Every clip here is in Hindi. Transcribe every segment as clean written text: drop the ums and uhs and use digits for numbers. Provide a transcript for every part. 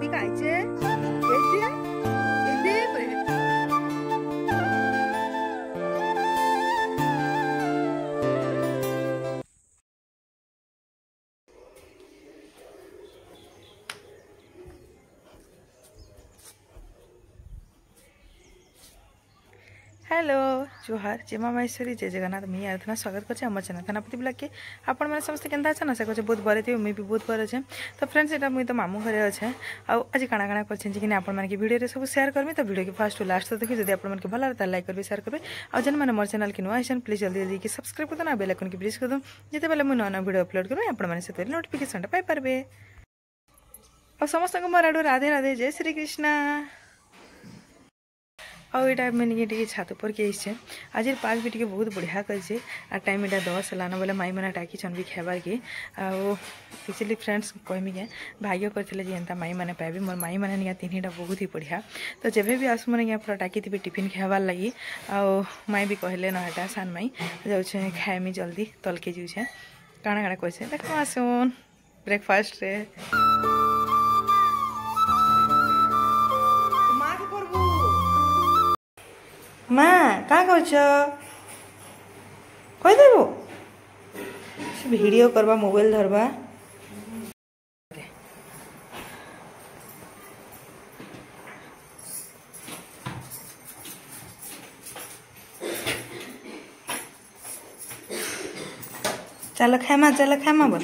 भी खाइछे एते एते पर हेलो जोहार जेमा महेश्वरी जय जगन्नाथ मुझे आराधना स्वागत करछे हमर चैनल थानापति ब्लॉग के आपण मैंने समस्त केंदा छ ना से कहछे बहुत बरे थी मुई भी बहुत बरे छे। तो फ्रेंड्स एटा मुई तो मामू घरे अच्छे आज काना काना करछे कि आपण माने की वीडियो रे सब शेयर करमी तो वीडियो के फर्स्ट टू लास्ट तक जदि आपण माने के भला रहता लाइक करबे शेयर करबे और जन माने मोर चैनल के नुआ आइसन प्लीज जल्दी जल्दी के सब्सक्राइब कर दो ना बेल आइकन के प्रेस कर दो जेते बेले मुई नया वीडियो अपलोड करबे आपण माने से नोटिफिकेशन पाई परबे। और समस्त को मोर आडो राधे राधे जय श्री कृष्ण। और यहाँ मैंने छात पर के आज पाग भी बहुत बढ़िया कर टाइम यहाँ 10 है बोले माई मैंने डाकी भी खाबार के एक्चुअली फ्रेंड्स कहमी के भाग्य करते एंता माई मैंने पाइबे मोर माई मैंने निया तीन बहुत ही बढ़िया। तो जब भी आस मैंने पूरा डाकी थी टिफिन खाबार लगी माई भी कहले नटा सान माई जाऊे खाएमी जल्दी तल के जाऊे काଣା काଣା कैसे देख आसुन ब्रेकफास्ट रे माँ क्या कर देबो वीडियो करवा मोबाइल धरवा चल खामा बोल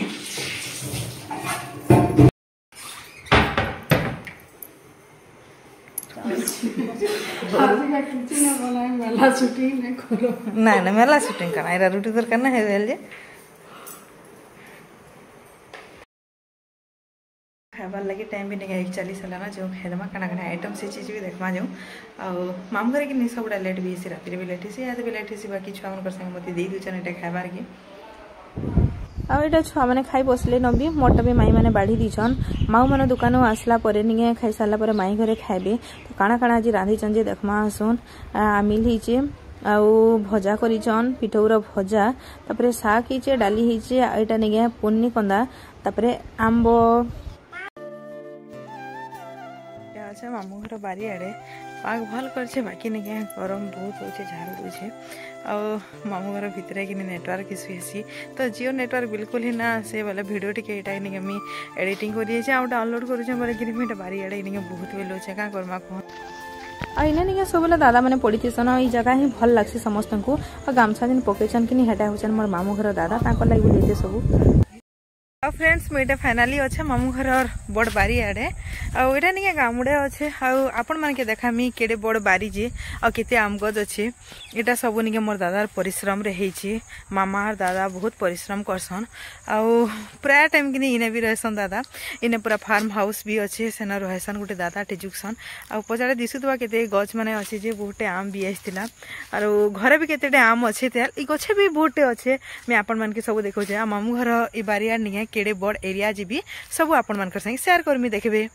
ना मेला शूटिंग करना एरा रुटी दरकार ना है जे खाबार लगे टाइम भी नहीं 1:40 है जो खादमा काना काना आइटम से चीज भी देखमा जाऊँ और मामू घर कि सब लेट भी है राति भी लेट है याद भी लेट है बाकी छुआ मन संगे मत दे दूचन ये खाबार के आटा छुआ मैंने खाई बसले नबी मोटा भी माई मैंने बाढ़ी दीछन माऊ मैंने दुकान आसला नहीं खाई सारा माई घरे खाइबे तो काଣା काଣା आज रांधी जे देखमा आसुन आमिल होइचे आउ भजा करिछन पिठौर भजा तापरे साग होइचे डाली होइचे एटा निगे पुन्नी कंदा तापरे आंबो अच्छा मामू घर बारी आड़े पाग भल कर बाकी नहीं गरम बहुत हो झाड़ दूचे और मामू घर भितर कि नेटवर्क इश्यू हेसी तो जियो नेटवर्क बिल्कुल ही ना से बोले वीडियो टे नहीं मुझे एडिटिंग कर डाउनलोड कर बारी आड़े बहुत बेल अच्छे क्या करमा कह इना नहीं सब दादा मैंने पड़ी थीसन ये जगह ही भल लगे समस्त को और गामछा जिन पकईन कि हेटा हूँ मोर मामू घर दादा लगे भी सब फ्रेंड्स मुझे फाइनाली अच्छे मामू घर और बड़ बारी आड़े आईटा नहीं गामुड़े अच्छे आपण मानके देखामी केड़े बड़ बारी जे आ केते आम गज अच्छे यहाँ सब निके मोर दादार परिश्रम रे हेची मामा और दादा बहुत परिश्रम करसन प्राय टाइम कि इने भी रहसन दादा इने पूरा फार्म हाउस भी अच्छे सेना रहसन गोटे दादा टेजुकसन आ पचारे दिशुवा केते गज माने अच्छे जे बहुते आम भी आसला और घरे भी केते आम अच्छे थे गछे भी बहुते अच्छे मैं आपण मानके सब देखो मामू घर ई बारी आड़ नहीं केड़े बड़ एरिया जी भी सब आपण मान संगे शेयर करमी देखबे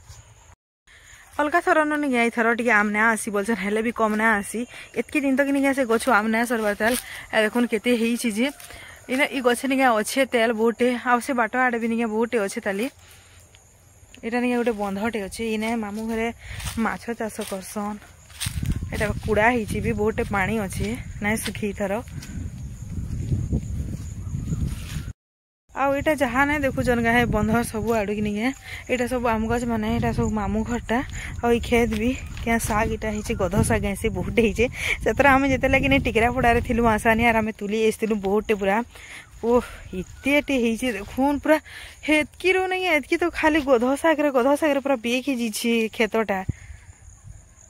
अलग थर नहीं थर टे आम ना आसी बोलसन हेले भी कम ना आसी एतकी दिन तक नहीं से गछ आम ना सरबार तेल देखुन केते हेई जे इने ई गछ नहीं अच्छे तेल बहुटे आ से बाट आड़े भी नहीं बहुटे अच्छे ताली एटा नहीं गोटे बंधटे अच्छे इने मामू घरे माछ चाष करसन एटा कुड़ा ही भी बहुटे पानी अच्छे ना सुखी थर आईटा जहाँ ना देखु जन गाहे बंध सब आड़ की नहीं यहाँ सब आम गज माने यहाँ सब मामू घरटा और खेत भी क्या साग इटा ही गध साग से बहुत से आम जिते लगे टिकरा पड़ारे थी आसानी आर आम तुली आसलु बहुटे पूरा ओह इतने देखुन पूरा हेतकी रो नहीं एतकी तो खाली गध साग पूरा बेक ही खेतटा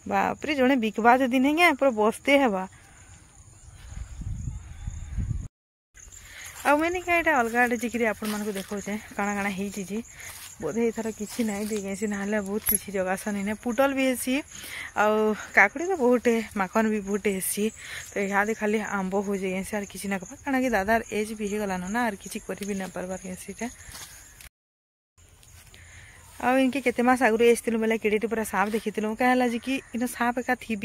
बापरे जड़े बिकवा जदि नहीं पूरा बसते हेबा आ मैंने क्या यहाँ अलग आड़े जिक्री आपण मानक देखा काଣା काଣା जी बोधे एथर किसी ना देसी ना बहुत किसी जगासन इन्हें पुटल भी हेसी आउ काकुड़ी तो बहुटे माखन भी बहुटे हेसी तो यहाँ खाली आंब हो जाए आर किसी ना कपा काଣା कि दादार एज भी गलान ना आर किसी कर भी ना पार्बार कैसीटा आ इनके केते मास आगु आसलु बोले केड़े पूरा सांप देखी कहला कि इन सांप एका थी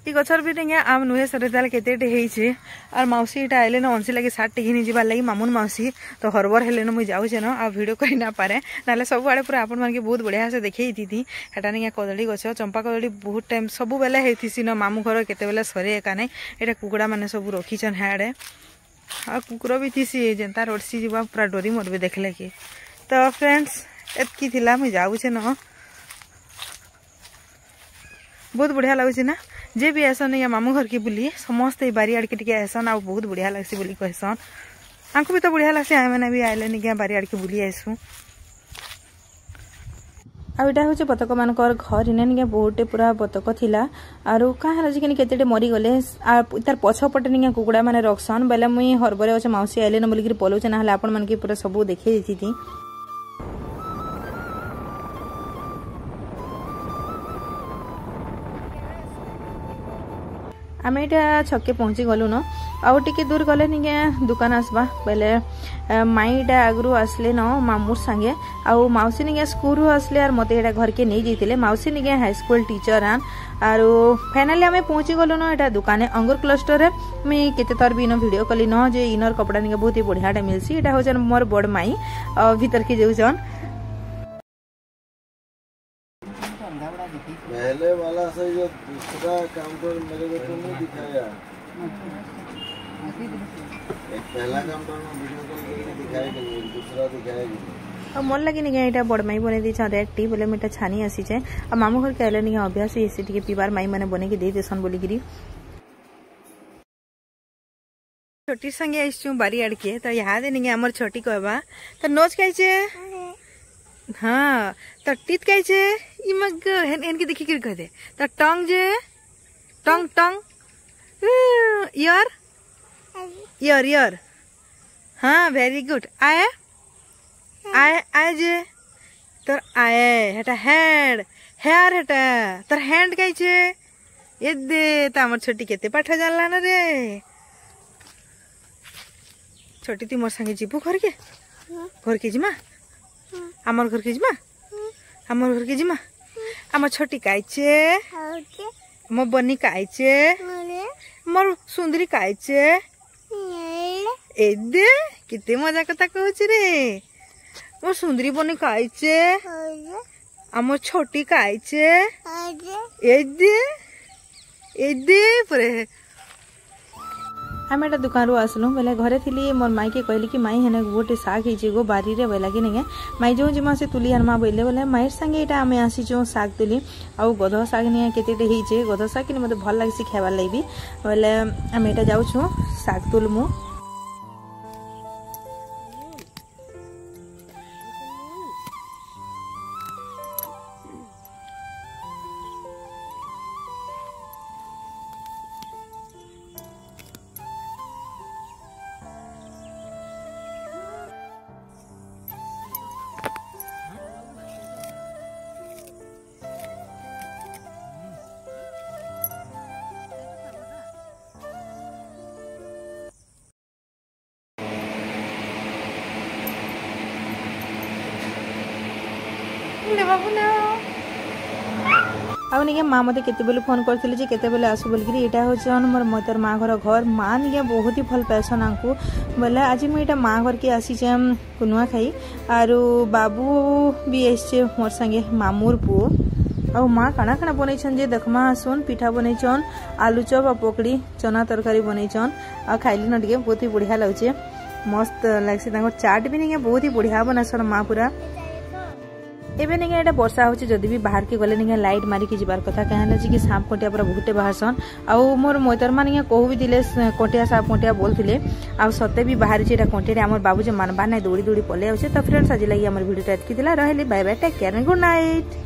इ गछर भी निगे आम नुहे सरे ताल केतेटे हेइछे और मौसी इटा आइले न अंसी लगी साट टिघिनी जिबार लगी मामुन मौसी तो हरबर हेले न मुई जाउछे न आ वीडियो करि ना पारे नाले सब आड़े पूरा आपण मानके बहुत बढ़िया से देखै दिथि हेटा निगे कदली गछ चंपा कदली बहुत टाइम सब बेले हेइथिसी न मामू घर केते बेले सरे एका नै एटा कुकुड़ा माने सब रखिछन हाड़े आ कुकुर भी थिसी जेंता रोडसी जीवा पूरा डोरी मरबे देखले कि तो फ्रेंड्स एतकी थिला मुई जाउछे न बहुत बढ़िया लगुच ना जे भी ऐसा नहीं मामू घर की बुली समस्त बारी आड़ के ऐसा आ बहुत बढ़िया लगसी बोली कहसन आमको भी तो बढ़िया लगसी आम मैंने भी आइले नहीं बारी आड़ के बुली आसू आईटा हूँ बतक मान घर इने निके बहुटे पूरा बतक थिला आरो कहाँ कि केते मरी गले तार पछपटे निके कुकुड़ा माने रखसन बेले मुई हरबरे अच्छे मौसी आइले न बोलिक पलाऊचे ना आपण मन के पूरा सब देखे थी आम यहाँ छके पहुँची गलु न आउ टिके दूर गले निके दुकान आसबा बेले माईटा आगु आसले न मामूर संगे आउ मौसी निके स्कूल आसले और मते एटा घर के नहीं जाइतिले मौसी निके हाई स्कूल टीचर आन आरो फाइनली आम पहुँची गलु न एटा दुकान अंगूर क्लस्टर रे मुई केते तर भी न वीडियो कली न जे इनर कपड़ा निके बहुत ही बढ़ियाटा मिलसी एटा होजन मोर बड़ माई भीतर के जाउछन पहले वाला से जो दूसरा काउंटर मेरे को तो नहीं दिखाया एक पहला काउंटर में वीडियो कॉल करके दिखाएगा नहीं दूसरा दिखाएगा मन लगे नहीं यहाँ बड़ माई बने दी रेड टी बोले मिटा छानी आसी जाए और मामू घर के आइले नहीं अभ्यास एसी टी पीबार माई मैंने बने के दे देसन बोलिकी छोटी संगे आईचु बारी आड़ के तो यहाँ दे नहीं आमर छोटी कहबा तो नोच कैसे हाँ तो टीथ कैसे इमग हेन के देखी कर कह दे तो टंग जे टंग टंग ईयर ईयर ईयर हाँ वेरी गुड आए आए आए जे तोर आए हेटा हेड हेयर हेटा तोर हैंड कैसे ये दे तो आमर छोटी केते पाठ जानला न रे छोटी ती मोर संगे जीबू घर के जिमा आमर घर के जिमा आमर घर के जिमा आमर छोटी काइचे मो बनी काइचे मोर सुंदरी काइचे ए दे किते मजा कथा कहछ रे मोर सुंदरी बनी काइचे आमर छोटी काइचे ए दे परे आम एटा दुकान रू आसलु बेले घरे थी मोर माई के कहली कि माई हेने गोटे साग हो गो बारी रे बोला कि नहीं माई जो जिमा से तुली आनमा बोले बोले माइर संगे एटा आम आसीचु साग तुली आउ गध साग नहीं केतेटे होइचे गध साग कि मते भल लागसी खाइबार लागि बोले आम एटा जाउछु साग तुलमु आउ निके माँ मते केते बेले फोन करथिले जे केते बेले आसु बोलगिरी एटा होचन मोर मतर माँ घर माँ निके बहुत ही भल पैसन आंकु बोले आज मु एटा माँ घर के आसी जे कुनुआ खाई आरो बाबू भी एसचे मोर संगे मामूर पु आउ माँ काना काना बनैछन जे देखमा आसुन पिठा बनैछन आलू चप आ पकड़ी चना तरकारी बनैछन आ खाइली न टिके बहुत ही बढ़िया लागछे मस्त लागसे तांको चाट भी निके बहुत ही बढ़िया बनासन माँ पूरा एबे निके एटा वर्षा होची जदी भी बाहर के गले निके लाइट मारी के जिबार कथा कहना जी कि सांप कोटिया पूरा बहुते बाहरसन आउ मोर मोतर मा निके कहू भी दिले कोटिया सांप कोटिया बोलथिले आउ सते भी बाहर जे एटा कोटिया हमर बाबू जे मानबा नै दौड़ी दौड़ी पले आउछे तो फ्रेंड्स आज लागि हमर वीडियो एतकी दिला रहली bye bye take care good night.